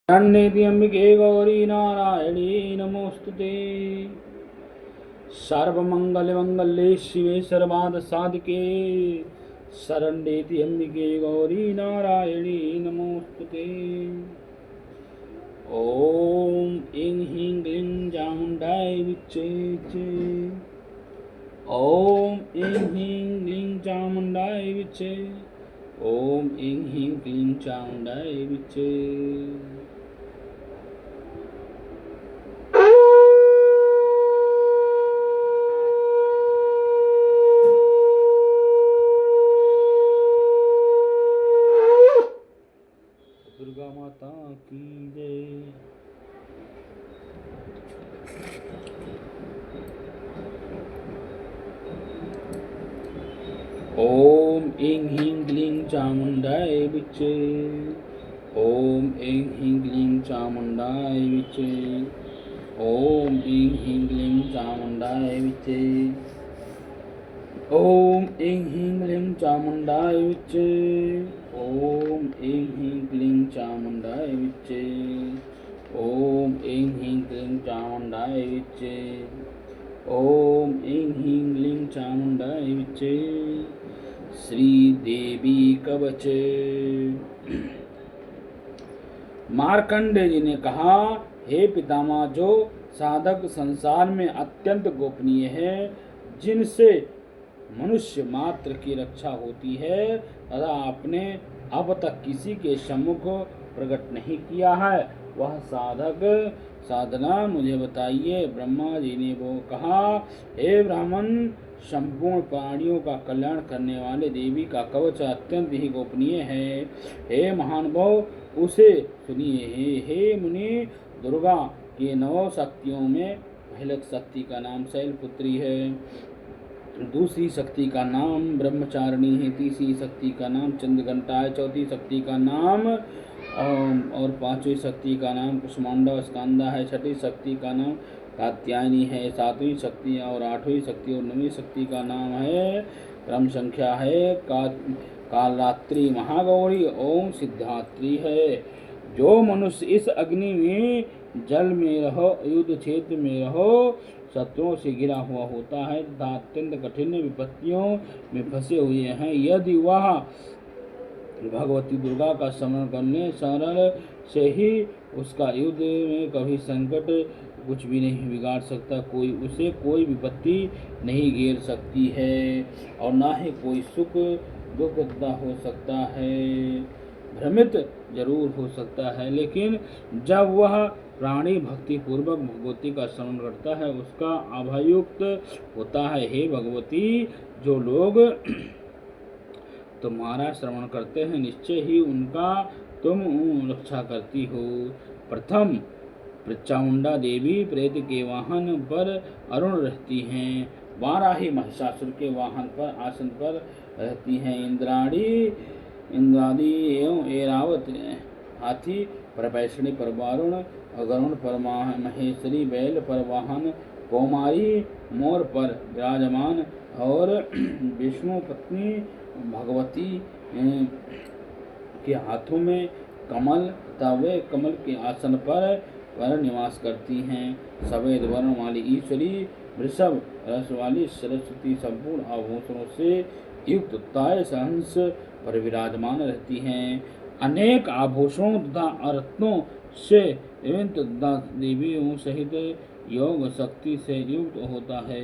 शरण्येति अम्बिके गौरी नारायणी नमोस्तुते। सर्वमंगलमंगल्ये शिवे सर्वार्थसाधिके शरण्येति अम्बिके गौरी नारायणी नमोस्तुते। ओम ऐं ह्रीं क्लीं चामुण्डाय विच्चे। ओम ऐं ह्रीं क्लीं चामुण्डाय विच्चे। ओम ऐं ह्रीं क्लीं चामुण्डाय विच्चे। दुर्गा माता की जय। ओम ऐं ह्रीं क्लीं चामुण्डाय विच्चे। ओम ऐं ह्रीं क्लीं चामुण्डाय विच्चे। ओम ऐं ह्रीं क्लीं चामुण्डाय विच्चे। ओम ऐं ह्रीं क्लीं चामुण्डाय विच्चे। ओम ऐं ह्रीं क्लीं चामुण्डाय विच्चे। ओम ऐं ह्रीं क्लीं चामुण्डाय विच्चे। ओम ऐं ह्रीं क्लीं चामुण्डाय विच्चे। श्री देवी कवच। मार्कंडेय जी ने कहा, हे पितामह, जो साधक संसार में अत्यंत गोपनीय है, जिनसे मनुष्य मात्र की रक्षा होती है तथा आपने अब तक किसी के सम्मुख प्रकट नहीं किया है, वह साधक साधना मुझे बताइए। ब्रह्मा जी ने वो कहा, हे ब्राह्मण, संपूर्ण प्राणियों का कल्याण करने वाले देवी का कवच अत्यंत ही गोपनीय है। हे महानुभाव, उसे सुनिए। हे मुनि, दुर्गा के 9 शक्तियों में पहली शक्ति का नाम शैलपुत्री है, दूसरी शक्ति का नाम ब्रह्मचारिणी है, तीसरी शक्ति का नाम चंद्रघंटा है, चौथी शक्ति का नाम और पांचवी शक्ति का नाम कुष्मांडा स्कंदा है, छठी शक्ति का नाम कात्यायनी है, सातवीं शक्ति और आठवीं शक्ति और 9वीं शक्ति का नाम है, क्रम संख्या है कालरात्रि महागौरी ओम सिद्धात्री है। जो मनुष्य इस अग्नि में, जल में रहो, युद्ध क्षेत्र में रहो, शत्रुओं से घिरा हुआ होता है तथा अत्यंत कठिन विपत्तियों में फंसे हुए हैं, यदि वह भगवती दुर्गा का स्मरण करने शरण से ही उसका युद्ध में कभी संकट कुछ भी नहीं बिगाड़ सकता, उसे कोई विपत्ति नहीं घेर सकती है और ना ही कोई सुख दुख हो सकता है। भ्रमित जरूर हो सकता है, लेकिन जब वह प्राणी भक्ति पूर्वक भगवती का स्मरण करता है, उसका अभयुक्त होता है। हे भगवती, जो लोग तुम्हारा श्रवण करते हैं, निश्चय ही उनका तुम रक्षा करती हो। प्रथम चामुंडा देवी प्रेत के वाहन पर अरुण रहती हैं, वाराही महिषासुर के वाहन पर आसन पर रहती हैं, इंद्रादि एवं ऐरावत हाथी पर वैष्णी पर वारुण, गरुण पर महेश्वरी, बैल पर वाहन कौमारी, मोर पर विराजमान और विष्णु पत्नी भगवती के हाथों में कमल तथा वे कमल के आसन पर निवास करती हैं। सफेद वर्ण वाली ईश्वरी वृषभ रस वाली सरस्वती संपूर्ण आभूषणों से युक्त ताय सहंस पर विराजमान रहती हैं। अनेक आभूषणों तथा रत्नों से विभिन्न देवियों सहित योग शक्ति से युक्त होता है।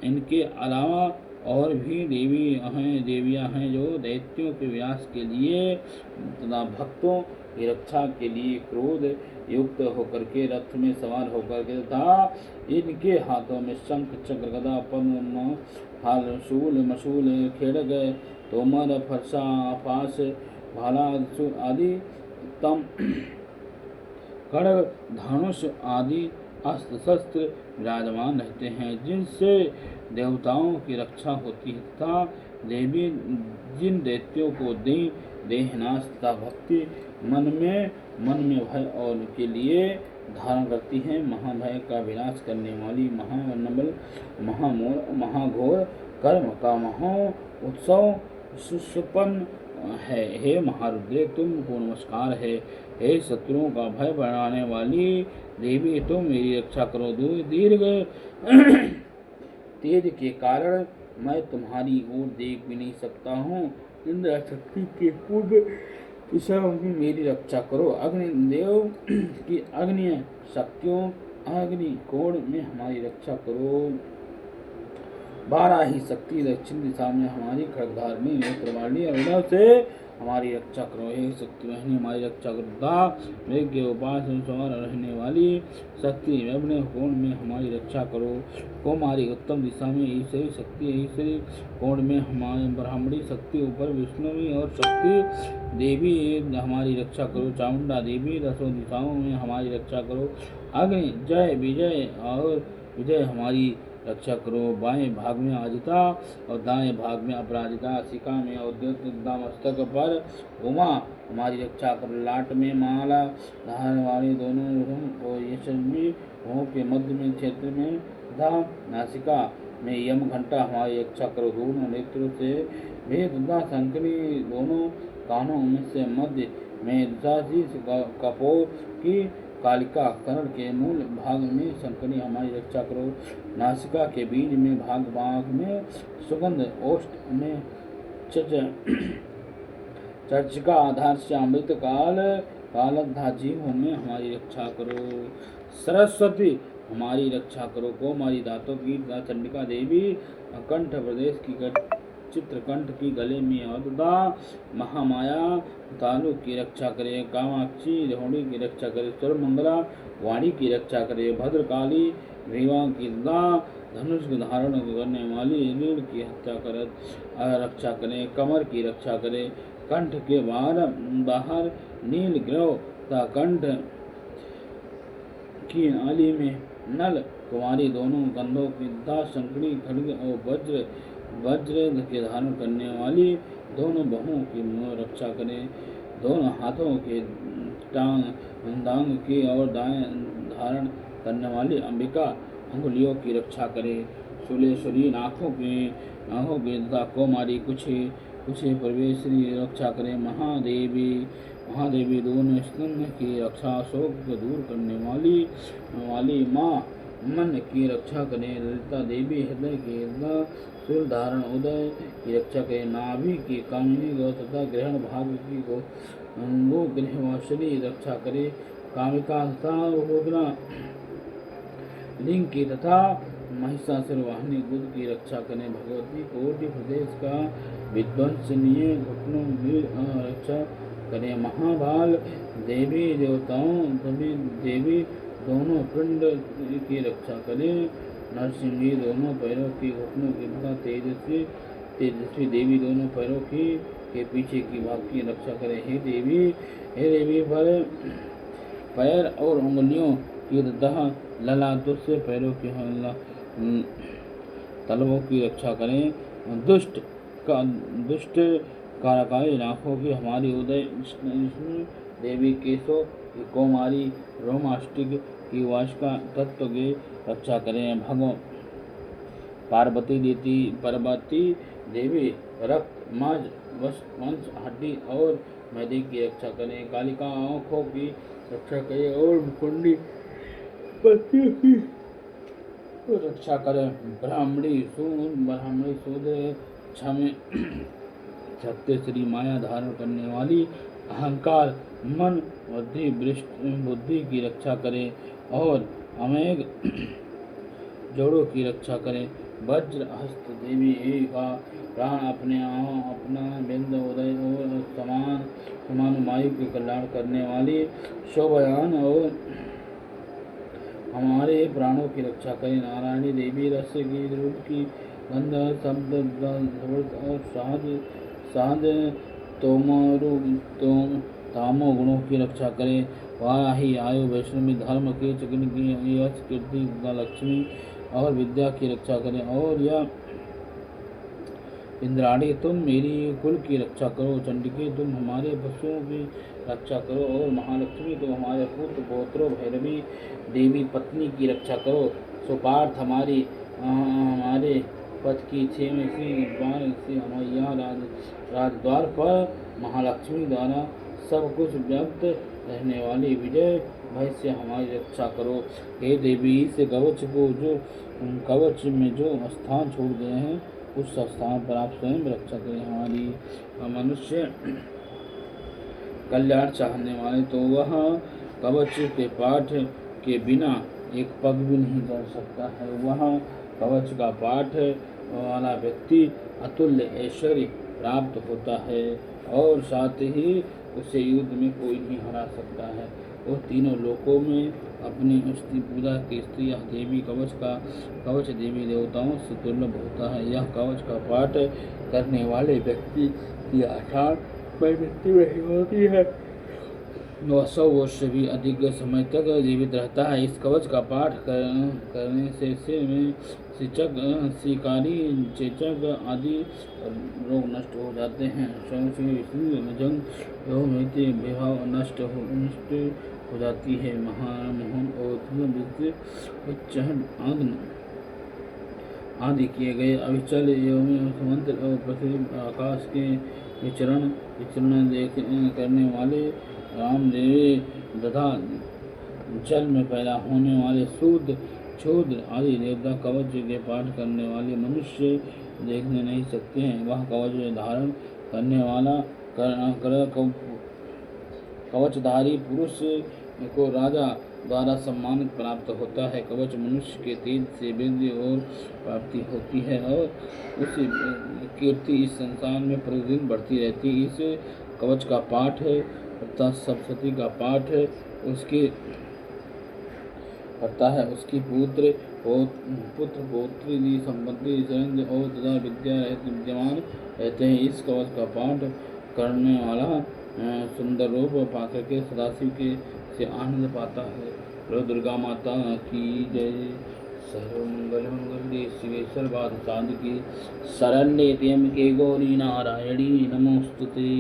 इनके अलावा और भी देवियां हैं जो दैत्यों के विनाश के लिए तथा भक्तों की रक्षा के लिए क्रोध युक्त होकर के रथ में सवार होकर के तथा इनके हाथों में शंख चक्र गदा पद्म फाल शूल मशूल खेड़ग तोमर फरसा पास भाला आदि तम खड्ग धनुष आदि अस्त्र शस्त्र विराजमान रहते हैं, जिनसे देवताओं की रक्षा होती है तथा देवी जिन दैत्यों को देहनाश तथा भक्ति मन में भय और के लिए धारण करती है। महाभय का विनाश करने वाली महानबल महाघोर कर्म का महो उत्सव सुसुपन है। हे महारुद्र, तुमको नमस्कार है। हे शत्रुओं का भय बढ़ाने वाली देवी तुम मेरी रक्षा करो। दीर्घ तेज के कारण मैं तुम्हारी ओर देख भी नहीं सकता हूँ। इंद्र शक्ति के पूर्व दिशा में मेरी रक्षा करो। अग्निदेव की अग्नि शक्तियों अग्नि कोण में हमारी रक्षा करो। बाराही शक्ति दक्षिण दिशा में हमारी खड़गधार में नेत्र वाली अरुणा से हमारी रक्षा करो। हे शक्ति वाहिनी हमारी रक्षा करो। मेघ के उपास सवार रहने वाली शक्ति अग्नि कोण में हमारी रक्षा करो। कौमारी उत्तम दिशा में ईश्वरी शक्ति ईश्वरी कोण में हमारी ब्राह्मणी शक्ति ऊपर विष्णुवी और शक्ति देवी हमारी रक्षा करो। चामुंडा देवी दसों दिशाओं में हमारी रक्षा करो। अग्नि जय विजय और विजय हमारी रक्षा करो। बाएं भाग में आजिता और दाएं भाग में अपराजिता। शिखा में औद्योगिक मस्तक पर उमा हमारी रक्षा करो। लाट में माला धारण वाली दोनों और यशस्वी भों के मध्य में क्षेत्र में तथा नासिका में यम घंटा हमारी रक्षा करो। दोनों नेत्रों से भेद तथा संकली दोनों कानों में से मध्य में कपोर की कालिका कर्ण के मूल भाग में संकनी हमारी रक्षा करो। नासिका के बीज में भाग में सुगंध ओष्ठ में चर्चिका आधार से अमृत कालधाजीव में हमारी रक्षा करो। सरस्वती हमारी रक्षा करो। कौमारी दांतों की चंडिका देवी कंठ प्रदेश की चित्रकंठ की गले में अवधा महामाया तालु की रक्षा करे। कामाक्षी रोहिणी की रक्षा करे। सर्वमंगला वाणी की रक्षा करे। भद्रकाली ग्रीवा की धनुष धारण करने वाली रीढ़ की हत्या कर रक्षा करे। कमर की रक्षा करे। कंठ के बाहर नील ग्रह तथा कंठ की नाली में नल कुमारी दोनों कंधों की शंकड़ी खड़ग और वज्र के धारण करने वाली दोनों बहुओं की रक्षा करें। दोनों हाथों के टांग की और दाएं धारण करने वाली अंबिका अंगुलियों की रक्षा करे। सुलेश्वरी आँखों के तथा कौमारी कुछ प्रवेशी रक्षा करे। महादेवी दोनों स्तन की रक्षा शोक को दूर करने वाली माँ मन की रक्षा करें। ललिता देवी हृदय के सूर्य धारण उदय की रक्षा करें। नाभि की कामिनी गौ तथा ग्रहण भाग की गो गृहवासिनी रक्षा करे। कामिका तथा उग्रा लिंग की तथा महिषासुर वाहिनी गुद की रक्षा करें। भगवती कोटि प्रदेश का विध्वंसनीय घुटनों की रक्षा करें। महाभाल देवी देवताओं देवी दोनों पिंड की रक्षा करें। नरसिंही दोनों पैरों की घुटनों की तथा तेजस्वी देवी दोनों पैरों के पीछे की भाग की रक्षा करें। हे देवी पैर और उंगलियों की तथा ललाटों से पैरों की तलवों की रक्षा करें। दुष्ट कारकाई आँखों की हमारी उदय देवी केशों की कौमारी रोमास्टिक की वाशिका तत्व की रक्षा करें। पार्वती देवी रक्त मज वंश हड्डी और मैदे की रक्षा करें। कालिका आँखों की रक्षा करें और मुकुंडी पत्तियों की रक्षा करें। ब्राह्मणी सूद क्षमे सत्य श्री माया धारण करने वाली अहंकार मन बुद्धि की रक्षा करें और अमेघ जोड़ों की रक्षा करें। वज्र हस्त देवी का प्राण अपना बिंद उदय और समान वायु के कल्याण करने वाली शोभयान और हमारे प्राणों की रक्षा करें। नारायणी देवी रस की रूप की गंध शब्द और साध तामो गुणों की रक्षा करें। वाही आयु वैष्णवी धर्म के चक्र की यश कीर्ति तथा लक्ष्मी और विद्या की रक्षा करें। और यह इंद्राणी तुम मेरी कुल की रक्षा करो। चंडिके तुम हमारे पशुओं की रक्षा करो और महालक्ष्मी तुम हमारे पुत्र पौत्रों भैरवी देवी पत्नी की रक्षा करो। सुपार्थ हमारे पथ की यहाँ राजद्वार पर महालक्ष्मी द्वारा सब कुछ व्याप्त रहने वाली विजय भय से हमारी रक्षा करो। हे देवी, इस कवच को जो कवच में जो स्थान छोड़ गए हैं उस स्थान पर आप स्वयं रक्षा करें हमारी। मनुष्य कल्याण चाहने वाले तो वह कवच के पाठ के बिना एक पग भी नहीं चल सकता है। वह कवच का पाठ वाला व्यक्ति अतुल्य ऐश्वर्य प्राप्त होता है और साथ ही उसे युद्ध में कोई नहीं हरा सकता है। वो तीनों लोकों में अपनी उसकी पूजा की स्त्री यह देवी कवच देवी देवताओं से दुर्लभ होता है। यह कवच का पाठ करने वाले व्यक्ति की आषाढ़ में मृत्यु नहीं होती है। वह 100 वर्ष से भी अधिक समय तक जीवित रहता है। इस कवच का पाठ करने से सिर में सिचक, शिकारी, चेचक आदि रोग नष्ट हो जाते हैं। जंग एवं मृत्यु विभाव नष्ट हो जाती है। महामोहन और आदि किए गए अविचल एवं समुद्र और पृथ्वी आकाश के विचरण करने वाले रामदेव तथा जल में पैदा होने वाले शूद्र क्षुद्र आदि देवता कवच के पाठ करने वाले मनुष्य देखने नहीं सकते हैं। वह कवच धारण करने वाला कवचधारी पुरुष को राजा द्वारा सम्मान प्राप्त होता है। कवच मनुष्य के तेज से वृद्धि और प्राप्ति होती है और उसकी कीर्ति इस संसार में प्रतिदिन बढ़ती रहती है। इस कवच का पाठ है अर्थात सप्तशती का पाठ है उसके करता है उसकी पुत्र पौत्री संपत्ति और तथा विद्या विद्यमान रहते हैं। इस कवच का पाठ करने वाला सुंदर रूप पाकर के सदाशिव के से आनंद पाता है। दुर्गा माता की जय। सर्वमंगल मंगल्ये शिवे सर्वार्थ की शरण्ये त्र्यंबके गौरी नारायणी नमोस्तुते।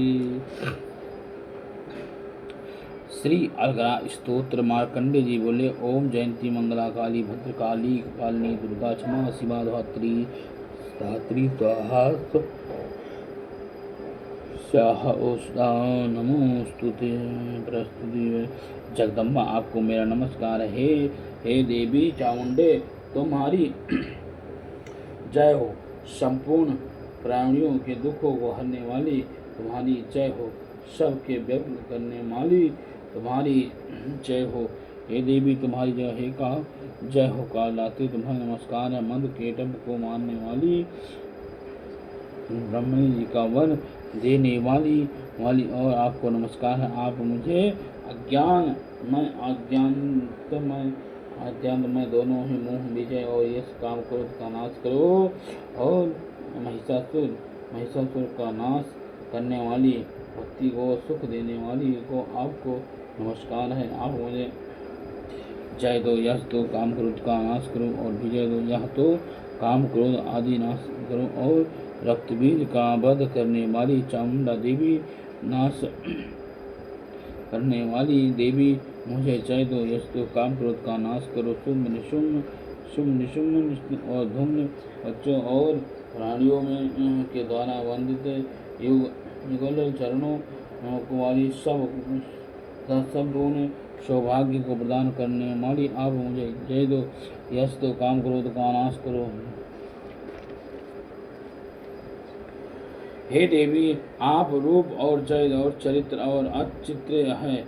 श्री अलगरा स्तोत्र। मार्कंडे जी बोले, ओम जयंती मंगला काली भद्रकाली कपालिनी दुर्गा क्षमा शिवा धात्री स्वाहा नमोस्तुते। प्रस्तुति। जगदम्बा आपको मेरा नमस्कार है। हे देवी चामुंडे तुम्हारी जय हो। संपूर्ण प्राणियों के दुखों को हरने वाली तुम्हारी जय हो। सबके व्यक्त करने वाली तुम्हारी जय हो। हे देवी तुम्हारी जय है का जय हो। कालरात्रि तुम्हारा नमस्कार है। मद केटव को मारने वाली ब्रह्मणी जी का वन देने वाली और आपको नमस्कार है। आप मुझे अज्ञानमय दोनों ही मोह विजय और यश काम क्रोध का नाश करो और महिषासुर का नाश करने वाली भक्ति को सुख देने वाली को आपको नमस्कार है। आप मुझे जय दो, यश दो, काम क्रोध का नाश करो और विजय दो। यह तो काम क्रोध आदि नाश करो और रक्तबीज का वध करने वाली चामुंडा देवी नाश करने वाली देवी मुझे जय दो, यश दो, काम क्रोध का नाश करो। शुभ निशुम्भ और धूम्र बच्चों और प्राणियों में के द्वारा वंदित युगल चरणों कुमारी सब गुण सौभाग्य को प्रदान करने वाली आप मुझे जय दो, यश दो, काम क्रोध का नाश करो। हे देवी आप रूप और जय और चरित्र और अचित्र है।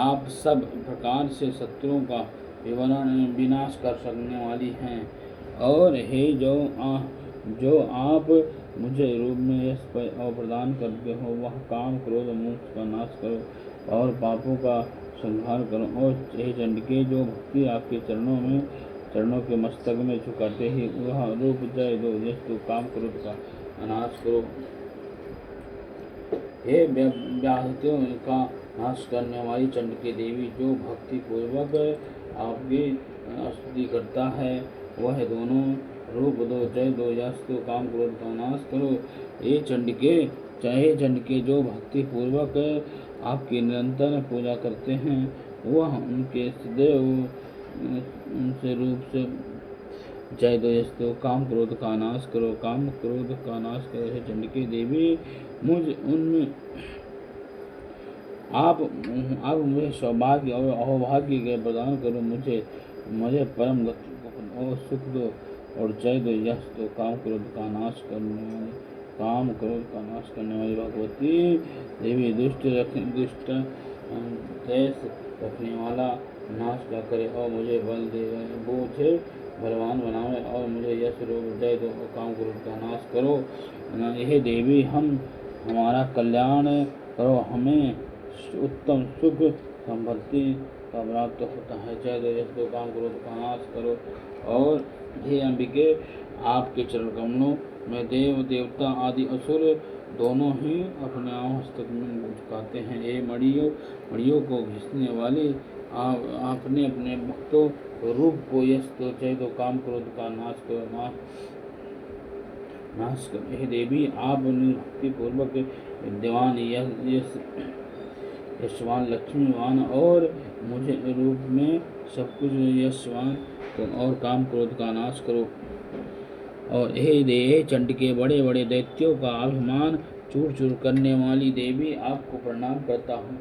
आप सब प्रकार से शत्रुओं का विनाश कर सकने वाली हैं। और हे जो आप मुझे रूप में यश और प्रदान करते हो वह काम क्रोध मोक्ष का नाश करो और पापों का संहार करो। और हे चंडिके जो भक्ति आपके चरणों के मस्तक में झुकाते ही वह रूप जय दो, यश दो, काम क्रोध का नाश करो। हे व्याहतियों का नाश करने वाली चंडिके देवी जो भक्ति पूर्वक आपकी स्तुति करता है वह दोनों रूप दो, जय दो, यश दो, काम क्रोध का नाश करो। हे चंडिके जो भक्ति पूर्वक आपकी निरंतर पूजा करते हैं वह उनके सदैव उनसे रूप से जय दो, यश दो, काम क्रोध का नाश करो, काम क्रोध का नाश करो। हे चंडिके देवी मुझ उनमें आप मुझे सौभाग्य और अहोभाग्य के प्रदान करो, मुझे परम गति और सुख दो और जय दो, यश दो। काम क्रोध का नाश करने वाली भगवती देवी, दुष्ट देश रखने वाला नाश क्या करे और मुझे बल दे, मुझे बलवान बनावे और मुझे यश रोग जय दो और काम क्रोध का नाश करो। यह देवी हमारा कल्याण करो, हमें उत्तम सुख संपत्ति का प्राप्त होता है। जय दो, यश दो, काम क्रोध का नाश करो। और हे अंबिके, आपके चरण कमलों में देव देवता आदि असुर दोनों ही अपने मस्तक में झुकाते हैं। ये मड़ियों को घिसने वाले आपने अपने भक्तों रूप को यश दो, जय दो, काम क्रोध का नाश करो, नाश करो। हे देवी, आप भक्ति पूर्वक विद्यमान यशवान लक्ष्मीवान और मुझे रूप में सब कुछ यशवान और काम क्रोध का नाश करो। और हे चंड के बड़े बड़े दैत्यों का अभिमान चूर चूर करने वाली देवी, आपको प्रणाम करता हूँ।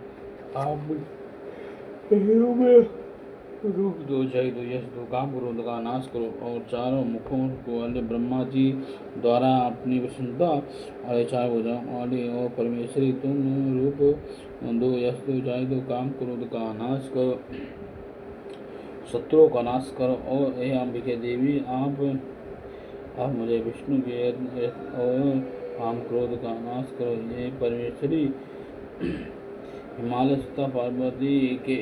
आप रूप दो, जय दो, यश दो, काम क्रोध का नाश करो। और चारों मुखों को वाले ब्रह्मा जी द्वारा अपनी प्रसन्नता वाले चार भुजाओं वाले और परमेश्वरी तुम रूप दो, यश दो, जय दो, काम क्रोध का नाश करो, शत्रुओं का नाश करो। और हे अंबिके देवी, आप मुझे विष्णु के और काम क्रोध का नाश करो। ये परमेश्वरी हिमालय स्थित पार्वती के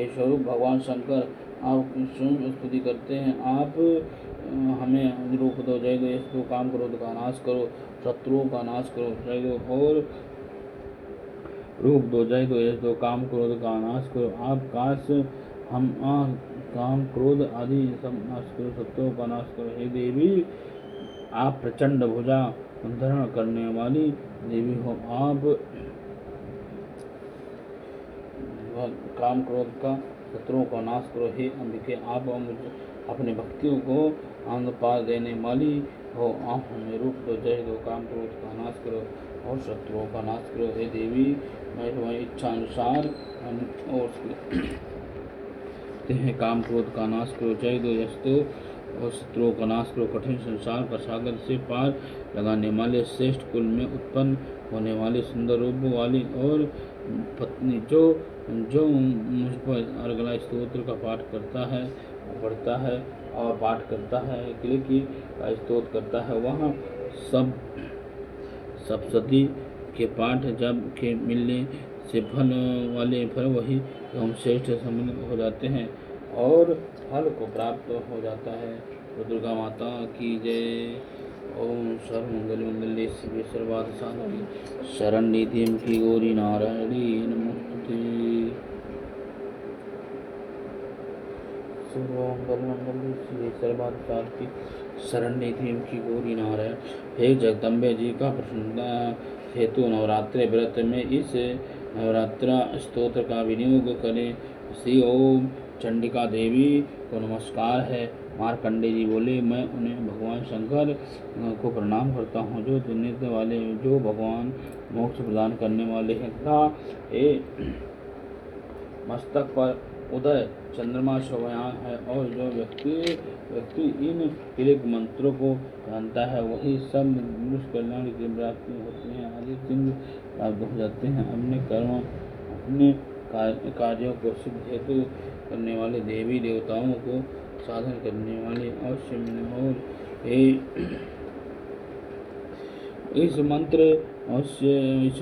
स्वरूप भगवान शंकर आपकी स्वयं स्तुति करते हैं। आप हमें रूप दो, जय दो, यश दो, काम क्रोध का नाश करो, शत्रुओं का नाश करो, जय दो, और रूप दो, जय दो, यश दो, काम क्रोध का नाश करो। आप काश हम काम क्रोध आदि सब नाश करो, शत्रुओं का नाश करो। हे देवी, आप प्रचंड भुजा धारण करने वाली देवी हो। आप काम क्रोध का शत्रुओं का नाश करो। हे अंबिके, आप अपने भक्तियों को आनंद पार देने वाली हो। आप हमें रूप दो, जय दो, काम क्रोध का नाश करो और शत्रुओं का नाश करो। हे देवी, मैं तुम्हारी इच्छा अनुसार और काम क्रोध का नाश करो, जय दो, यश दो और शत्रुओं का नाश करो। कठिन संसार का सागर से पार लगाने वाले, श्रेष्ठ कुल में उत्पन्न होने वाली, सुंदर रूप वाली और पत्नी जो मुझ पर अर्गला स्तोत्र का पाठ करता है, पढ़ता है और पाठ करता है, की का स्तोत्र करता है, वहाँ सब सप्तशती के पाठ जब के मिलने से फल वाले फल वही एवं श्रेष्ठ सम्मिलित हो जाते हैं और फल को प्राप्त हो जाता है। तो दुर्गा माता की जय। ओम सर्वमंगल मंगल्ये शिवे सर्वार्थ साधिके शरण्ये त्र्यंबके गौरी नारायणी नमोस्तुते। सर्वमंगल मंगल्ये शिवे सर्वार्थ साधिके शरण्ये त्र्यंबके गौरी नारायण। हे जगदम्बे जी का प्रसन्नता हेतु नवरात्रि व्रत में इस नवरात्रा स्तोत्र का विनियोग करें। श्री ओम चंडिका देवी को नमस्कार है। मार्कंडे जी बोले, मैं उन्हें भगवान शंकर को प्रणाम करता हूँ जो दुनिया वाले, जो भगवान मोक्ष प्रदान करने वाले हैं तथा मस्तक पर उदय चंद्रमा शोभायान है। और जो व्यक्ति इन क्लिक मंत्रों को जानता है वही सब मनुष्य कल्याण की प्राप्ति होती है, आदि चिन्ह प्राप्त हो जाते हैं। अपने कार्यों को सिद्ध हेतु करने वाले, देवी देवताओं को साधन करने वाले अवश्य मिले। और इस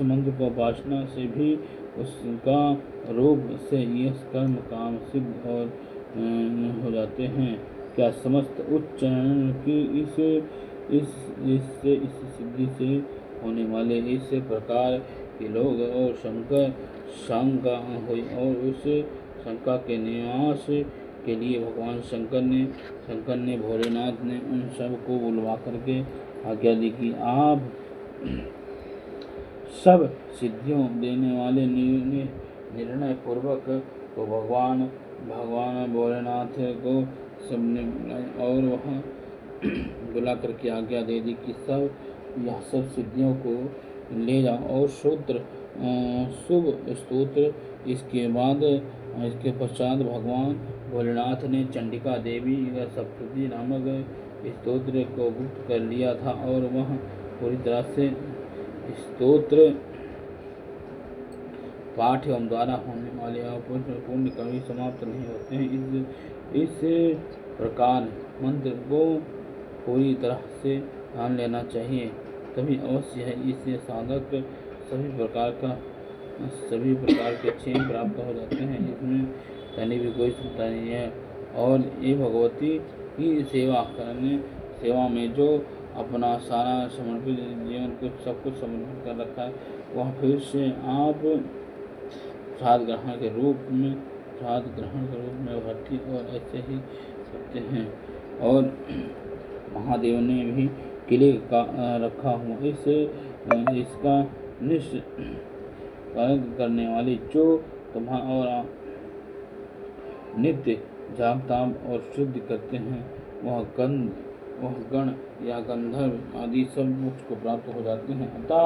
मंत्र को उपासना से भी उसका रूप से यश कर्म काम सिद्ध और हो जाते हैं। क्या समस्त उच्चारण की इस सिद्धि से होने वाले इस प्रकार के लोग और शंका हुई और उस शंका के निवास के लिए भगवान शंकर ने भोलेनाथ ने उन सब को बुलवा करके आज्ञा दी कि आप सब सिद्धियों देने वाले निर्णय पूर्वक को भगवान भोलेनाथ को सबने और वह बुला करके आज्ञा दे दी कि सब सिद्धियों को ले जाओ और शुभ स्तोत्र। इसके पश्चात भगवान भोलेनाथ ने चंडिका देवी का सप्तशती नामक स्तोत्र को गुप्त कर लिया था और वह पूरी तरह से स्तोत्र पाठ एवं द्वारा होने वाले पुण्य कभी समाप्त नहीं होते हैं। इस प्रकार मंत्र को पूरी तरह से ध्यान लेना चाहिए, तभी अवश्य है इससे साधक सभी प्रकार के क्षेम प्राप्त हो जाते हैं। इसमें कहने भी कोई चिंता नहीं है। और ये भगवती की सेवा में जो अपना सारा समर्पित जीवन कुछ सब कुछ समर्पित कर रखा है, वह फिर से आप प्रसाद ग्रहण के रूप में भर्ती और ऐसे ही करते हैं। और महादेव ने भी किले का रखा हुआ इसका निष्पादन करने वाली जो तुम्हारा और नित्य जाप ताप और शुद्ध करते हैं, वह गण या गंधर्व आदि सब मोक्ष को प्राप्त हो जाते हैं। अतः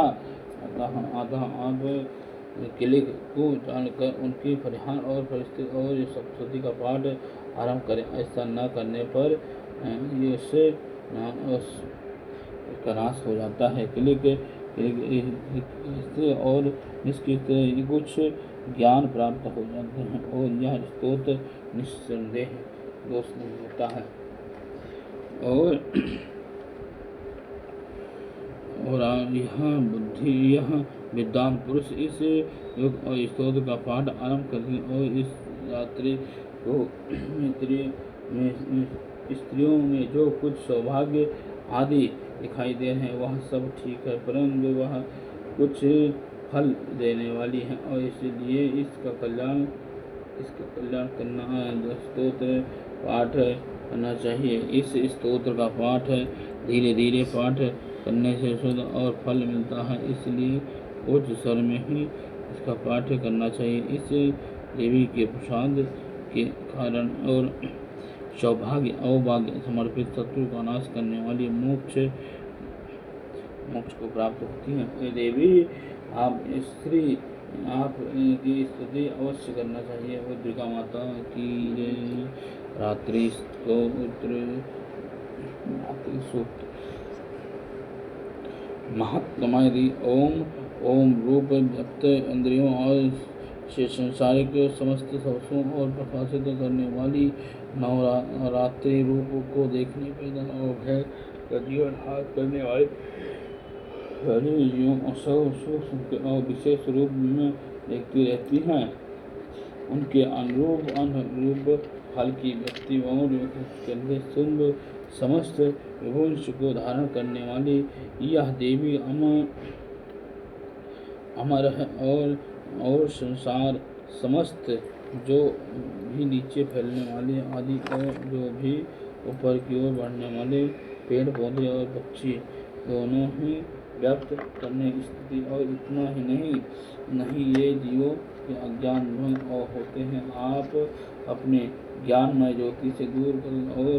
आप किले को जानकर उनकी परिहार और परिस्थिति और सप्तशती का पाठ आरंभ करें। ऐसा न करने पर इससे इसका नाश हो जाता है। किले और इसके कुछ ज्ञान प्राप्त हो जाते हैं और यह स्तोत्र निस्संदेह दोष नहीं होता है। और यह विद्वान पुरुष इस स्तोत्र का पाठ आरंभ करते और इस रात्रि को स्त्रियों में जो कुछ सौभाग्य आदि दिखाई दे रहे हैं वह सब ठीक है, परंतु वह कुछ फल देने वाली है और इसलिए इसका कल्याण करना स्तोत्र पाठ करना चाहिए। इस स्तोत्र का पाठ धीरे धीरे पाठ करने से शुद्ध और फल मिलता है, इसलिए उच्च स्वर में ही इसका पाठ करना चाहिए। इस देवी के प्रसाद के कारण और सौभाग्य अवभाग्य समर्पित शत्रु का नाश करने वाली मोक्ष को प्राप्त होती है। ये देवी आपकी स्तुति अवश्य करना चाहिए। वो दुर्गा माता की रात्रि सूक्त महात्मादि ओम रूप व्यक्त इंद्रियों और संसारिक समस्त सबसों और प्रकाशित करने वाली नवरात्रि रूप को देखने पैदा और भय का जीवन हाथ करने वाले और विशेष रूप में देखती रहती हैं। उनके अनुरूप फल की व्यक्ति और शुभ समस्त विभुंश को धारण करने वाली यह देवी अमर है और संसार समस्त जो भी नीचे फैलने वाले आदि और जो भी ऊपर की ओर बढ़ने वाले पेड़ पौधे और पक्षी दोनों ही व्यक्त करने की स्थिति। और इतना ही नहीं ये जीवों के अज्ञान भंग होते हैं। आप अपने ज्ञानमय ज्योति से दूर कर और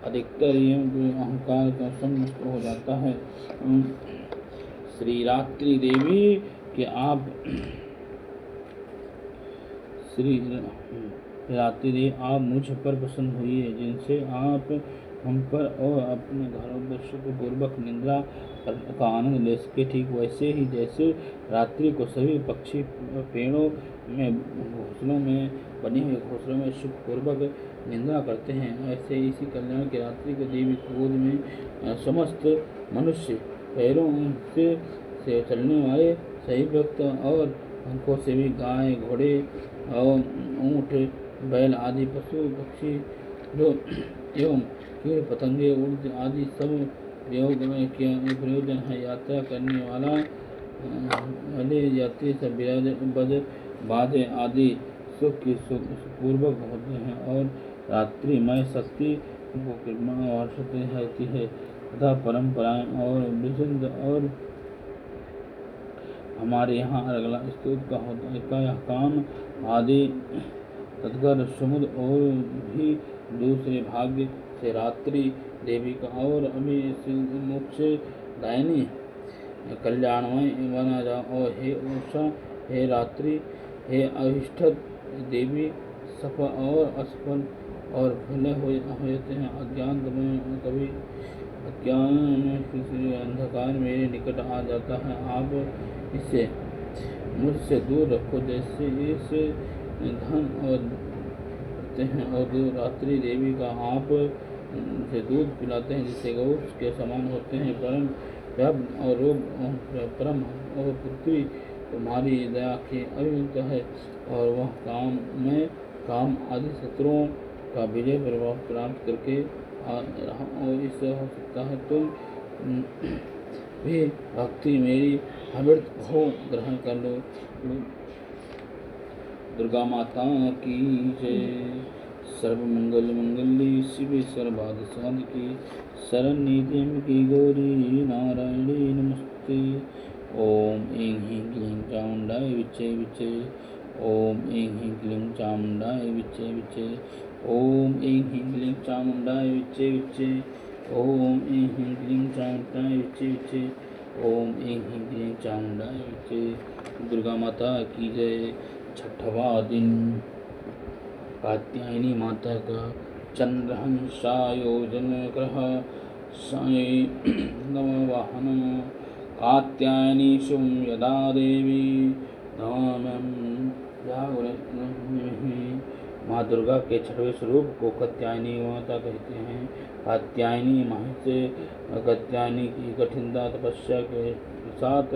अधिकतर ये अहंकार का संमुक्त हो जाता है। श्री रात्रि देवी कि आप मुझ पर प्रसन्न हुई है, जिनसे आप हम पर और अपने घरों में सुखपूर्वक निद्रा का आनंद ले सके। ठीक वैसे ही जैसे रात्रि को सभी पक्षी पेड़ों में घोंसलों में बने हुए घोंसलों में सुखपूर्वक निद्रा करते हैं, ऐसे इसी कल्याण की रात्रि को देवी क्रोध में समस्त मनुष्य पैरों से चलने वाले सही व्यक्त और पंखों से भी गाय घोड़े और ऊँट बैल आदि पशु पक्षी जो एवं कीट पतंगे उड़द आदि सब प्रयोजन है। यात्रा करने वाले यात्री सब बाधे आदि सुखपूर्वक होते हैं और रात्रिमय शक्ति को कृपा वर्षित रहती है तथा परंपराएं और विशुद्ध और हमारे यहाँ अगला स्तूप का होता है का काम आदि तत्कर समुद्र और भी दूसरे भाग्य से रात्रि देवी का और अभी मोक्ष दायिनी कल्याणमय बना जाओ। और हे उषा हे रात्रि, हे अभिष्ट देवी, सफल और असफल और भले होते हैं। अज्ञान में कभी अज्ञान में किसी अंधकार मेरे निकट आ जाता है, आप इसे मुझसे दूर रखो। जैसे इस धन और करते हैं और रात्रि देवी का आप से दूध पिलाते हैं जिससे गौ के समान होते हैं। परम व्याप्त और रोग परम और पृथ्वी तुम्हारी दया के अभिमुक्त है और वह काम आदि शत्रुओं का विजय प्रभाव प्राप्त करके और इससे हो सकता है तुम भी भक्ति मेरी अमृत हो ग्रहण कर लो। दुर्गा माता की जय। सर्वमंगल मंगली शिवे सर्वार्थ साधिके शरण्ये त्र्यंबके गौरी नारायणी नमस्ते। ओम ऐं ह्रीं क्लीं चामुण्डाय विच्चे विच्चे। ओम ऐं ह्रीं क्लीं चामुण्डाय विच्चे विच्चे। ओम ऐं ह्रीं क्लीं चामुण्डाय विच्चे विच्चे। ओम ऐं ह्रीं क्लीं चामुण्डाय विच्चे विच्चे। ओम ऐं ह्रीं क्लीं चामुण्डाय विच्चे। दुर्गा माता की जय। छठवां दिन कात्यायनी माता का चंद्रहंसायोजन ग्रह नववाहन कात्यायनी शुम यदा देवी धामम। माँ दुर्गा के छठवें स्वरूप को कात्यायनी माता कहते हैं। कात्यायनी माह से कात्यायनी की कठिनता तपस्या के साथ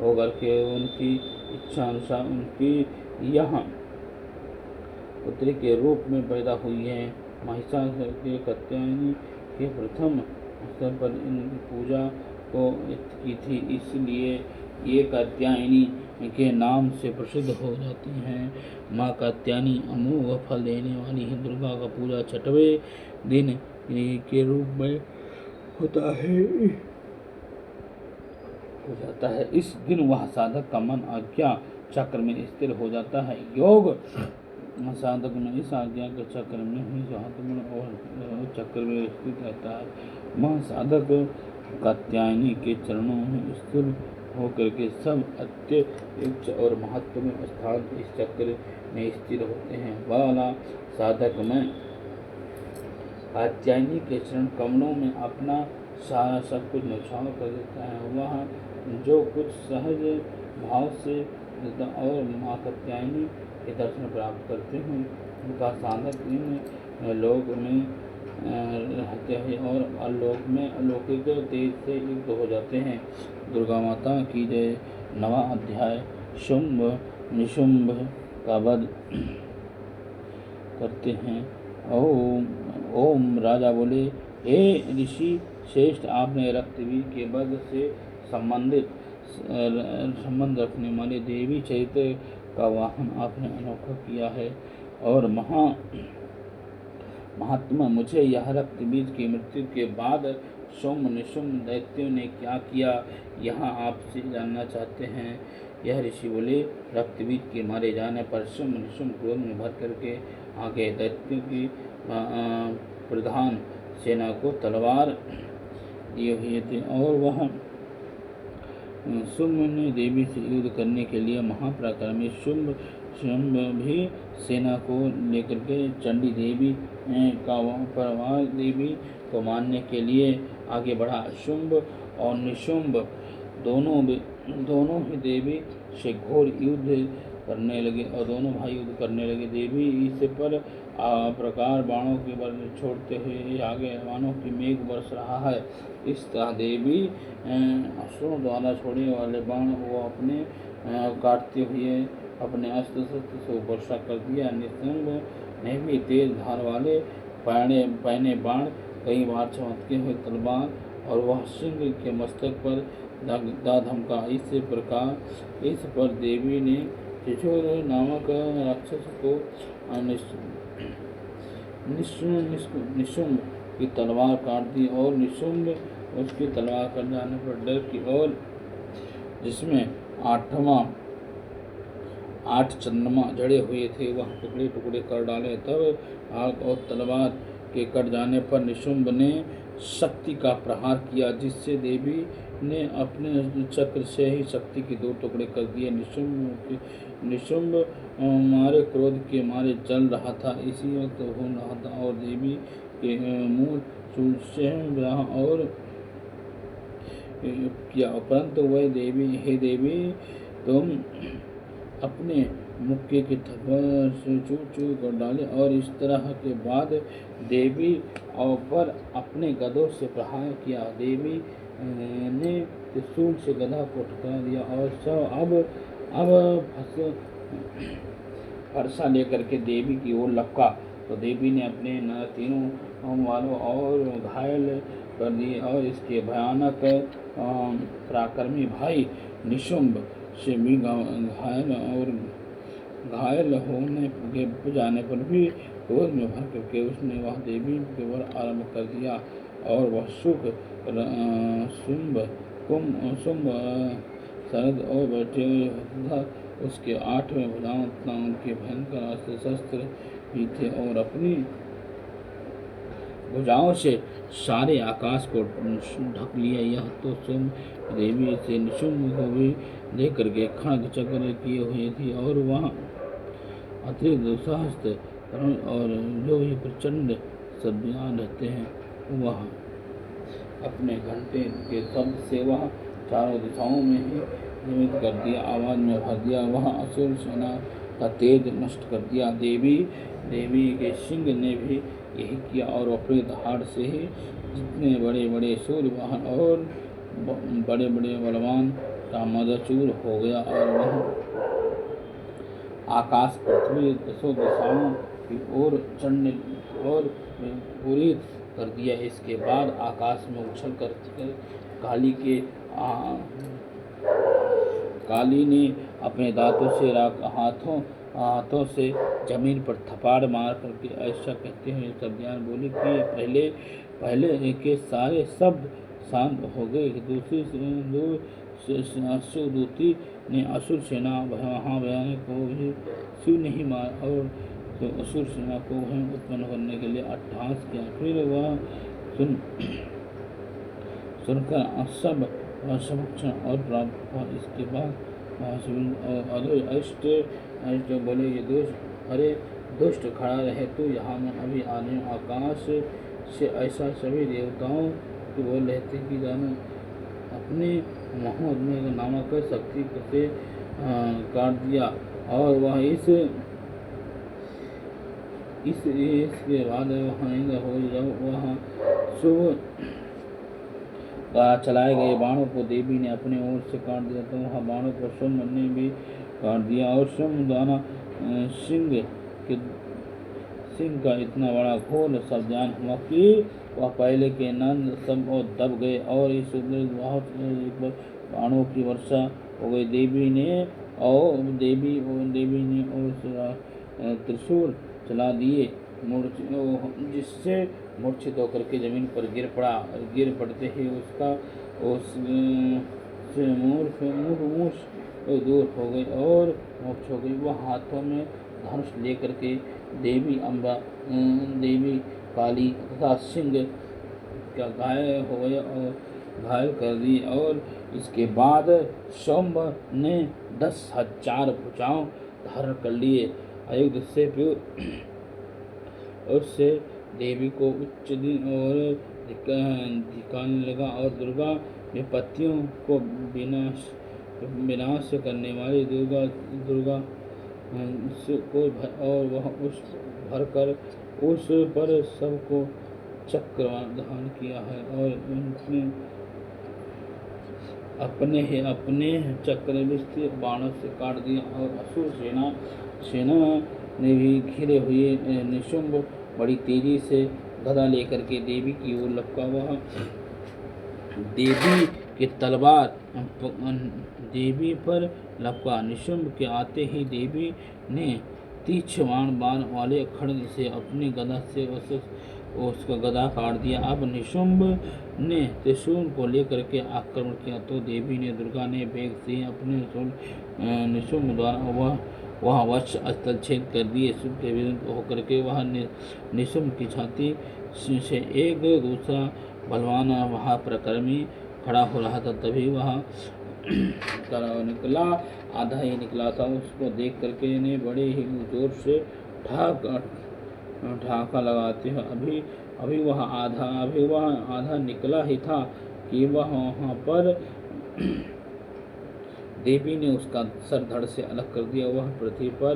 होकर के उनकी इच्छा अनुसार उनकी यहाँ पुत्री के रूप में पैदा हुई है। महिषासुर के कात्यायनी के प्रथम अवसर पर इनकी पूजा को की थी, इसलिए ये कात्यायनी के नाम से प्रसिद्ध हो जाती हैं। माँ कात्यायनी अमोघ फल देने वाली है। दुर्गा का पूजा छठवें दिन के रूप में होता है। इस दिन वह साधक का मन आज्ञा चक्र में स्थिर हो जाता है। योग साधक में इस आज्ञा के चक्र में ही और चक्र में स्थित रहता है। वह साधक कात्यायनी के चरणों में स्थिर होकर के सब अत्यंत और महत्वपूर्ण स्थान इस चक्र में स्थिर होते हैं। वाला साधक में कात्यायनी के चरण कमलों में अपना सारा सब कुछ न्यौछावर कर देता है। वह जो कुछ सहज भाव से और माँ कात्यायनी के दर्शन प्राप्त करते हैं उनका साधक इन लोक में रहते हैं और आलोक में अलौकिक तेज से युक्त हो जाते हैं। दुर्गा माता की जय। नवा अध्याय शुंभ निशुंभ का वध करते हैं। ओम राजा बोले, हे ऋषि श्रेष्ठ, आपने रक्तवीर के वध से संबंध रखने वाले देवी चरित्र का वाहन आपने अनोखा किया है और महात्मा मुझे यह रक्तबीज की मृत्यु के बाद शुंभ निशुंभ दैत्यों ने क्या किया यहाँ आपसे जानना चाहते हैं। यह ऋषि बोले, रक्तबीज के मारे जाने पर शुंभ निशुंभ क्रोध में भर करके आगे दैत्यों की प्रधान सेना को तलवार दिए हुए थे और वह शुंभ ने देवी से युद्ध करने के लिए महापराक्रमी शुंभ भी सेना को लेकर के चंडी देवी का परवार देवी को मारने के लिए आगे बढ़ा। शुंभ और निशुंभ दोनों ही देवी से घोर युद्ध करने लगे और दोनों भाई युद्ध करने लगे। देवी इस पर प्रकार बाणों के बल छोड़ते हुए आगे बाणों की मेघ बरस रहा है। इस तरह देवी असुरों द्वारा छोड़ने वाले बाण वो अपने काटते हुए अपने अस्त्र शस्त्र से वर्षा कर दिया। निशुंभ ने भी तेज धार वाले पहने बाण कई बार चमकते हुए तलवार और वह सिंह के मस्तक पर दा धमका। इस पर देवी ने शिशुर नामक राक्षस को निशुंभ की तलवार काट दी और निशुंभ उसकी तलवार कट जाने पर डर की ओर जिसमें 8 चंद्रमा जड़े हुए थे वह टुकड़े टुकड़े कर डाले। तब आग और तलवार के कट जाने पर निशुंभ ने शक्ति का प्रहार किया जिससे देवी ने अपने चक्र से ही शक्ति के 2 टुकड़े कर दिए। निशुम्भ मारे क्रोध के मारे जल रहा था, इसी वक्त हो रहा था, और देवी के मूल से विवाह और किया। परंतु वह देवी, हे देवी, तुम अपने मुक्के के थप्पड़ से चूर चूर कर डाले, और इस तरह के बाद देवी पर अपने गदों से प्रहार किया। देवी ने त्रिशूल से गधा को ठुकरा दिया, और सब अब फरसा लेकर के देवी की ओर लपका, तो देवी ने अपने तीनों वालों और घायल कर दिए, और इसके भयानक पराक्रमी भाई निशुम्भ से भी घायल होने के जाने पर भी क्रोध में भर करके उसने वह देवी के वर आरंभ कर दिया, और वह सुख शुंभ शरद और बैठे हुए तथा उसके 8वें भुजाओं तथा उनके भयंकर अस्त्र शस्त्र भी थे, और अपनी भुजाओं से सारे आकाश को ढक लिया। यह तो शुंभ देवी से निशुम्भ को भी लेकर के खड्ग चक्र किए हुए थी, और वह अतिरिक्त दुस्साहस और जो भी प्रचंड सभ्यान रहते हैं, वह अपने घंटे के शब्द से वह चारों दिशाओं में ही निमित कर दिया, आवाज में भर दिया। वह असुर सेना का तेज नष्ट कर दिया। देवी के सिंह ने भी यही किया, और अपने दहाड़ से ही जितने बड़े बड़े सूर्य वाहन और बड़े बड़े बलवान का मदचूर हो गया, और वह आकाश पृथ्वी 10 दिशाओं की ओर चढ़ने और पूरी कर दिया। इसके बाद आकाश में उछल कर काली ने अपने दांतों से हाथों से जमीन पर थप्पड़ मार करके ऐसा कहते हुए सभ्यान बोली कि पहले के सारे शब्द शांत हो गए। दूसरी अश्वदूती ने असुर सेना महाभयानक को भी शिव नहीं मार, और तो असुर सेना को भय उत्पन्न करने के लिए अट्टहास किया। फिर वह सुनकर सब संरक्षण और प्राप्त हुआ। इसके बाद अष्ट बोले, ये दुष्ट खड़ा रहे तो यहाँ मैं अभी आने। आकाश से ऐसा सभी देवताओं को बोल रहे थे कि जानो अपने मोहम्मद में नामक शक्ति से काट दिया, और वह इसके बाद वहाँ शुभ चलाए गए बाणों को देवी ने अपने ओर से काट दिया, तो वहाँ बाणों को शुंभ ने भी काट दिया, और शुंभ द्वारा सिंह का इतना बड़ा घोर शब्दान हुआ कि वह पहले के नंद सब और दब गए, और इस बहुत बाणों की वर्षा हो गई। देवी ने त्रिशूल चला दिए, जिससे मूर्छित होकर के जमीन पर गिर पड़ा। गिर पड़ते ही उसका मूर्छ दूर हो गई और मोक्ष हो गई। वह हाथों में धनुष लेकर के देवी काली तथा सिंह का घायल हो गया और घायल कर दी, और इसके बाद शुंभ ने 10,000 भुजाओं धारण कर लिए। अयुध से उससे देवी को उच्च दिन और दिखाने लगा, और दुर्गा विपत्तियों को विनाश करने वाली दुर्गा को और वह उस भरकर उस पर सबको चक्रधान किया है, और उनने अपने चक्र विस्तृत बाणों से काट दिया, और असुर सेना ने भी घिरे हुए निशुंभ बड़ी तेजी से गदा लेकर के देवी की ओर लपका। वह देवी की तलवार देवी पर लपका। निशुंभ के आते ही देवी ने तीक्ष्ण बाण वाले खड्ग से अपनी गदा से उसका गदा काट दिया। अब निशुंभ ने त्रिशूल को लेकर के आक्रमण किया, तो देवी ने दुर्गा ने वेग से अपने निशुंभ द्वारा वह वक्ष स्थल छेद कर दिए। शुभ के विरुद्ध होकर के वह निशुंभ की छाती से एक दूसरा बलवान महाप्रक्रमी खड़ा हो रहा था, तभी वह निकला। आधा ही निकला था, उसको देख करके ने बड़े ही जोर से ठाका लगाते हैं। अभी वह आधा निकला ही था कि वहाँ पर देवी ने उसका सर धड़ से अलग कर दिया। वह पृथ्वी पर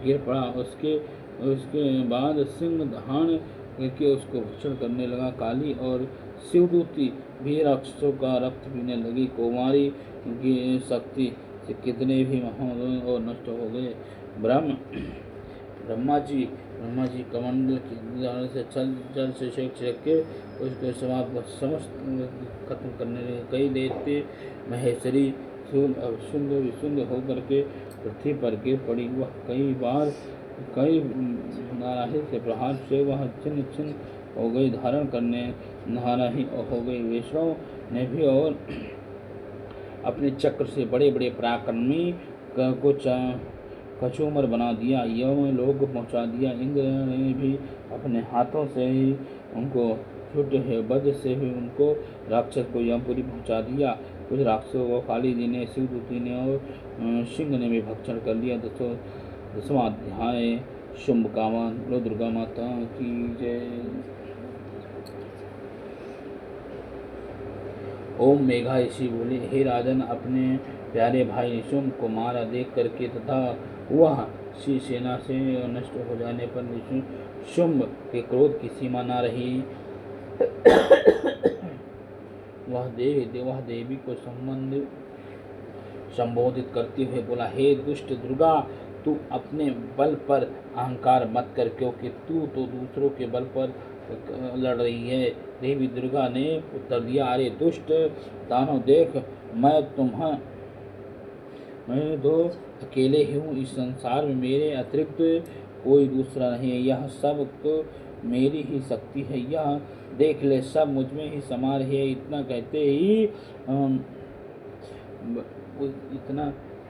गिर पड़ा। उसके बाद सिंह धान करके उसको भक्षण करने लगा। काली और शिवदूती भी राक्षसों का रक्त पीने लगी। कुमारी की शक्ति से कितने भी महान और नष्ट हो गए। ब्रह्मा जी कमंडल की द्वारा से जल से छिड़क के उसके समस्त खत्म करने लगे। कई देवते महेश्वरी शून्य होकर के पृथ्वी पर गिर पड़ी। वह कई नाराही से प्रहार से वह छिन्न छिन्न हो गई, धारण करने नाराही हो गई। वैष्णव ने भी और अपने चक्र से बड़े बड़े पराक्रमी को कचूमर बना दिया, यम लोग पहुंचा दिया। इंद्र ने भी अपने हाथों से ही उनको छुट्टे वध से भी उनको राक्षस को यमपुरी पहुंचा दिया। कुछ राक्षसों को काली जी ने, शिवदूती ने और सिंह ने भी भक्षण कर लिया। दसवां अध्याय शुंभ कामन। बोलो दुर्गा माता की जय। ओम मेघा ऋषि बोले, हे राजन, अपने प्यारे भाई निशुंभ को मारा देख करके तथा वह श्री सेना से नष्ट हो जाने पर शुंभ के क्रोध की सीमा न रही। वह देवी को संबोधित करते हुए बोला, हे दुष्ट दुर्गा, तू अपने बल पर अहंकार मत कर, क्योंकि तू तो दूसरों के बल पर लड़ रही है। देवी दुर्गा ने उत्तर दिया, अरे दुष्ट दानव, देख, मैं तो अकेले ही हूँ। इस संसार में मेरे अतिरिक्त कोई दूसरा नहीं है। यह सब तो मेरी ही शक्ति है। यह देख ले, सब मुझ में ही समा रही है। इतना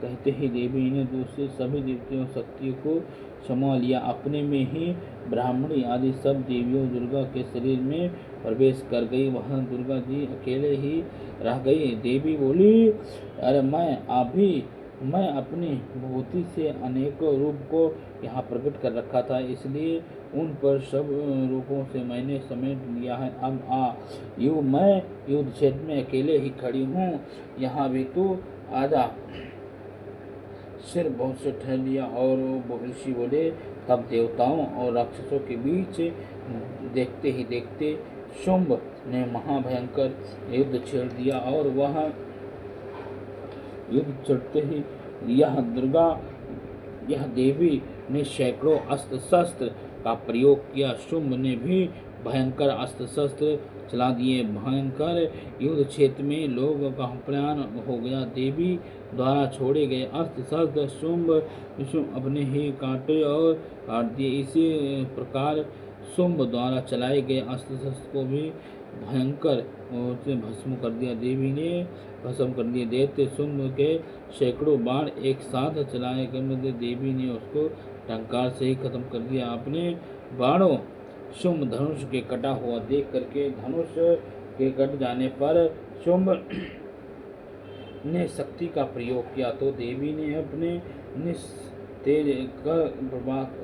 कहते ही देवी ने दूसरे सभी देवताओं शक्तियों को समा लिया। अपने में ही ब्राह्मणी आदि सब देवियों दुर्गा के शरीर में प्रवेश कर गई। वहाँ दुर्गा जी अकेले ही रह गई। देवी बोली, अरे मैं अपनी विभूति से अनेकों रूप को यहाँ प्रकट कर रखा था, इसलिए उन पर सब रूपों से मैंने समेट लिया है। अब मैं युद्ध क्षेत्र में अकेले ही खड़ी हूँ, यहाँ भी तू आजा। सिर बहुत से ठहर लिया और ऋषि बोले, तब देवताओं और राक्षसों के बीच देखते ही देखते शुंभ ने महाभयंकर युद्ध छेड़ दिया। और वह युद्ध चढ़ते ही यह देवी ने सैकड़ों अस्त्र शस्त्र का प्रयोग किया। शुंभ ने भी भयंकर अस्त्र शस्त्र चला दिए। भयंकर युद्ध क्षेत्र में लोगों का प्राण हो गया। देवी द्वारा छोड़े गए अस्त्र शस्त्र शुंभ अपने ही काटे और काट दिए। इसी प्रकार शुंभ द्वारा चलाए गए अस्त्र शस्त्र को भी भयंकर भस्म कर दिया। देवी ने भस्म कर दिए। दैत्य शुंभ के सैकड़ों बाण एक साथ चलाए गए। देवी ने उसको टंकार से ही खत्म कर दिया। अपने बाणों शुंभ धनुष के कटा हुआ देख करके धनुष के कट जाने पर शुंभ ने शक्ति का प्रयोग किया, तो देवी ने अपने तेज कर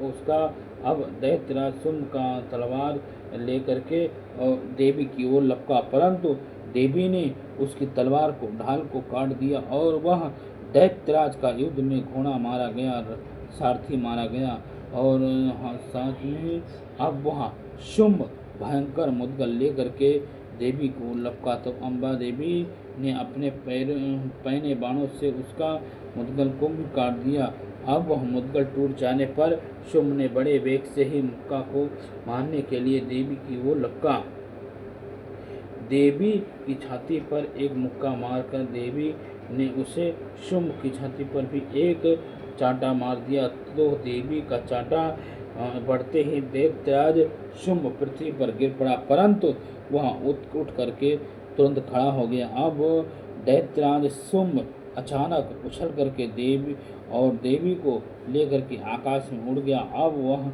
उसका अब दैत्यराज शुंभ का तलवार लेकर के और देवी की ओर लपका, परंतु देवी ने उसकी तलवार को ढाल को काट दिया और वह दैत्यराज का युद्ध में घोड़ा मारा गया, सारथी मारा गया। और साथ में अब वह शुंभ भयंकर मुद्गल लेकर के देवी को लपका, तो अम्बा देवी ने अपने पैने बाणों से उसका मुद्गल को भी काट दिया। अब वह मुद्गल टूट जाने पर शुंभ ने बड़े वेग से ही मुक्का को मारने के लिए देवी की ओर लपका। देवी की छाती पर एक मुक्का मारकर देवी ने उसे शुंभ की छाती पर भी एक चांटा मार दिया, तो देवी का चांटा बढ़ते ही दैत्यराज शुंभ पृथ्वी पर गिर पड़ा, परंतु वह उठ करके तुरंत खड़ा हो गया। अब दैत्यराज शुंभ अचानक उछल करके देवी को लेकर के आकाश में उड़ गया। अब वह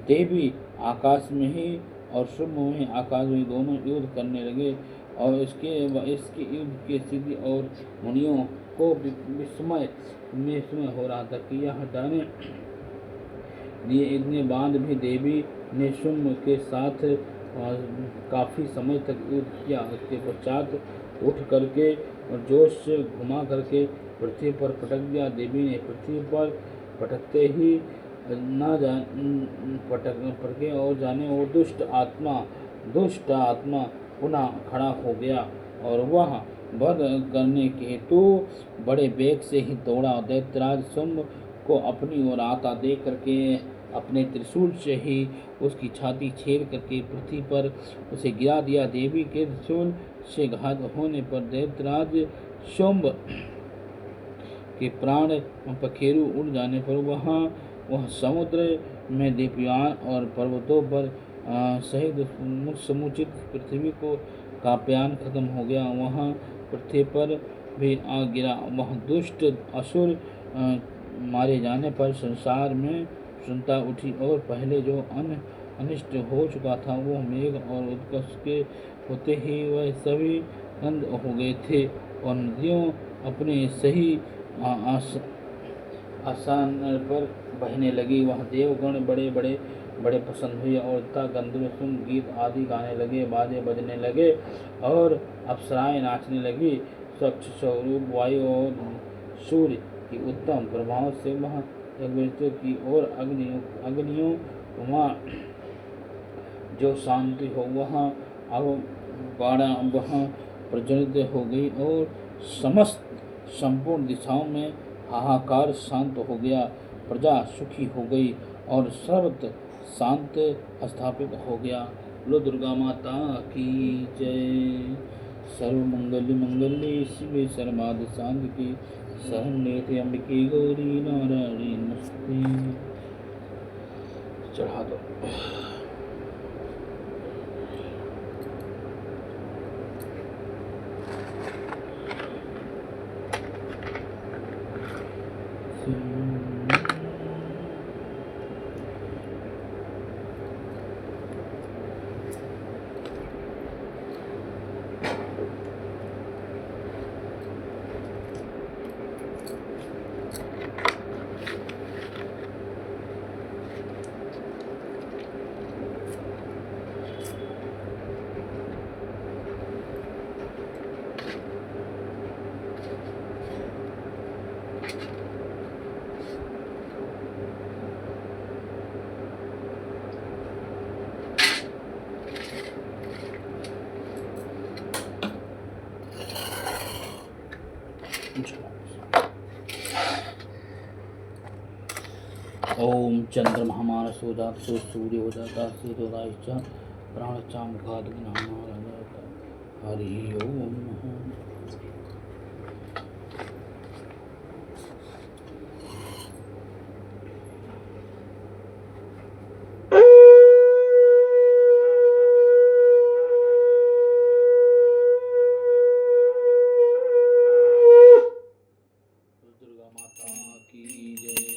देवी आकाश में ही और शुंभ में आकाश में दोनों युद्ध करने लगे। और इसकी युद्ध की स्थिति और मुनियों को विस्मय हो रहा था कि यह हटाने लिए इतने बाद भी देवी ने शुम्भ के साथ काफ़ी समय तक युद्ध किया। उसके पश्चात उठ करके और जोश से घुमा करके पृथ्वी पर पटक दिया। देवी ने पृथ्वी पर पटकते ही पटके और जाने वो दुष्ट आत्मा पुनः खड़ा हो गया और वह वध करने के हेतु बड़े वेग से ही दौड़ा। दैत्यराज शुम्भ को अपनी ओर आता देख करके अपने त्रिशूल से ही उसकी छाती छेद करके पृथ्वी पर उसे गिरा दिया। देवी के त्रिशूल से घात होने पर दैत्यराज शुम्भ के प्राण पखेरु उड़ जाने पर वह समुद्र में दीपयान और पर्वतों पर सहित समुचित पृथ्वी को काप्यान खत्म हो गया। वहाँ पृथ्वी पर भी आ गिरा। वह दुष्ट असुर मारे जाने पर संसार में चिंता उठी और पहले जो अनिष्ट हो चुका था वो मेघ और उत्कर्ष के होते ही वह सभी बंद हो गए थे और नदियों अपने सही आसान पर बहने लगी। वह देवगण बड़े प्रसन्न हुए और तथा गंधर्व गीत आदि गाने लगे, बाजे बजने लगे और अप्सराएं नाचने लगी। स्वच्छ स्वरूप वायु और सूर्य की उत्तम प्रभाव से वह जगवृत्तियों की ओर अग्नियों वहाँ जो शांति हो वहाँ वहाँ प्रज्वलित हो गई और संपूर्ण दिशाओं में हाहाकार शांत हो गया। प्रजा सुखी हो गई और सर्वत्र शांत स्थापित हो गया। लो दुर्गा माता की जय। सर्वमंगल मंगल्ये शिवे सर्वार्थ साधिके शरण्ये अंबिके गौरी नारायणी नमस्ते। चढ़ा दो। ओम चंद्रमहामानसोदातो सूर्योदाता सूर्योदयश्च प्राणश्च मुखाद् हरि ओम। दुर्गा माता की जय।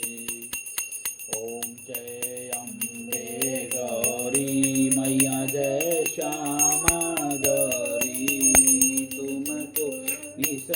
ओम जय अम्बे गौरी मैया जय श्यामा गौरी तुमको निस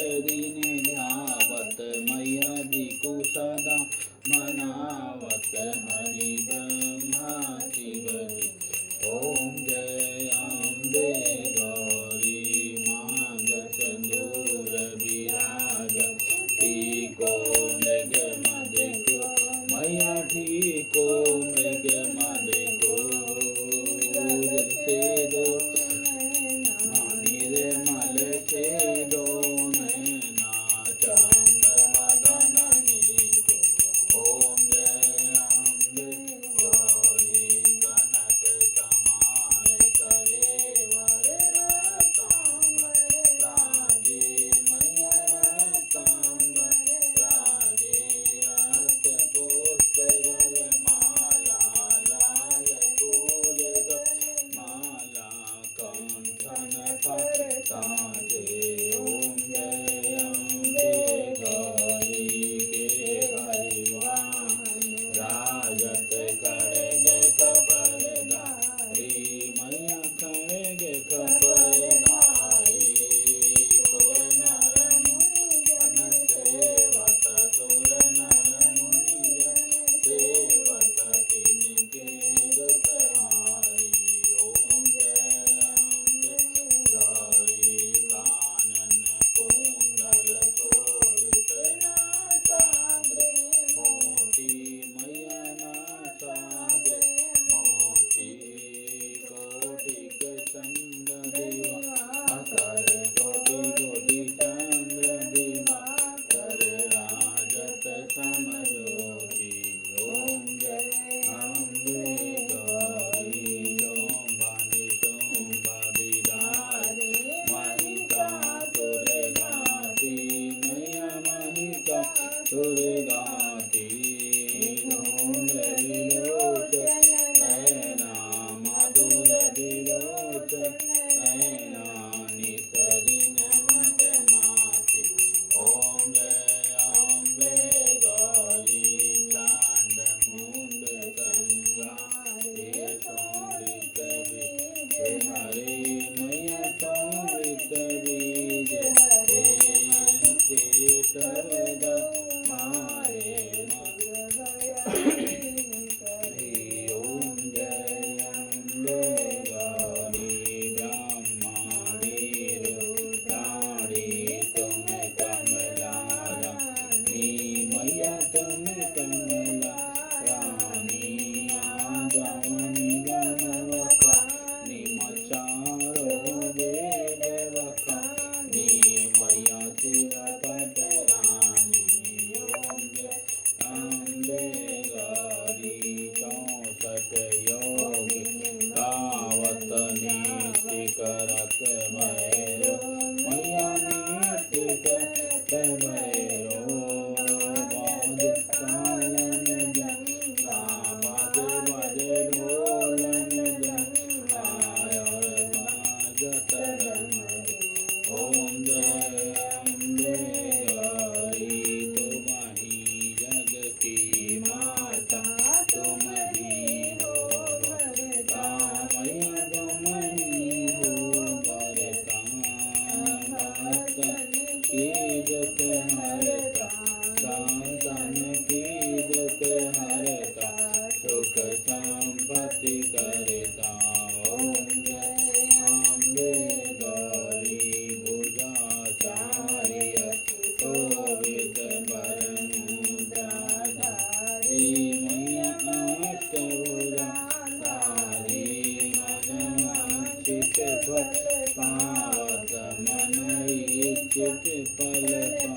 पावत मन इच्छित फल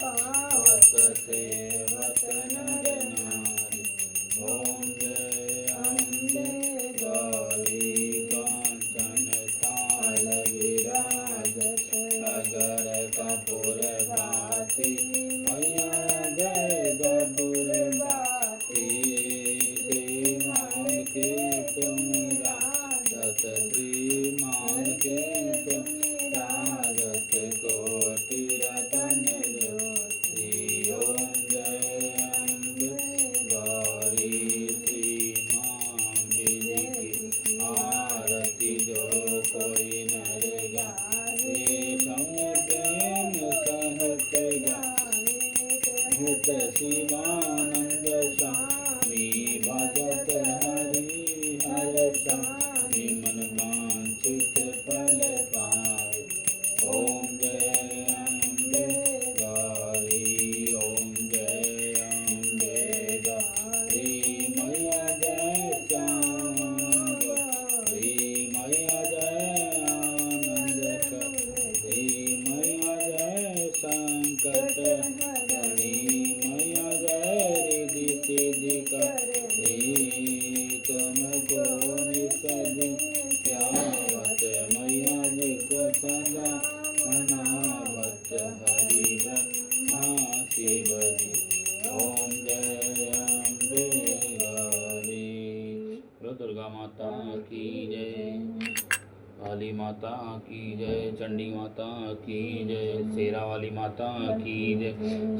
पावत सेवत नर नारी। ओम जय अम्बे गौरी कांचन थाल विराजत अगर कपूर बाती मैया जय कपूर बाती। श्री मान के तुम राजत श्री मान के तुम राजत कोटि रतन ज्योति। ओम जय अम्बे गौरी श्री मां बिजी की आरती जो कोई नर गावे संग प्रेम सहित गावे हित शिवानंद स्वामी भजत हरि हर स्वामी मन वांछित फल पावे। ओम जय अम्बे गौरी ओम जय अम्बे गौरी मैया जय श्याम गौरी मैया जय आनंद गौरी मैया जय संकट हरि मैया जय रिद्धि सिद्धि करी। तुमको निसदि त्यावत मैया जी को सदा मनावत हरि ब्रह्मा शिव जी। ओम जय अम्बे गौरी। बोलो दुर्गा माता की जय, काली माता की जय, चंडी माता की जय, शेरा वाली माता की जय,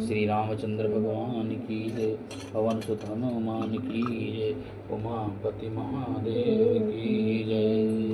श्री रामचंद्र भगवान की जय, पवन सुत हनुमान की जय, उमापति महादेव की जय।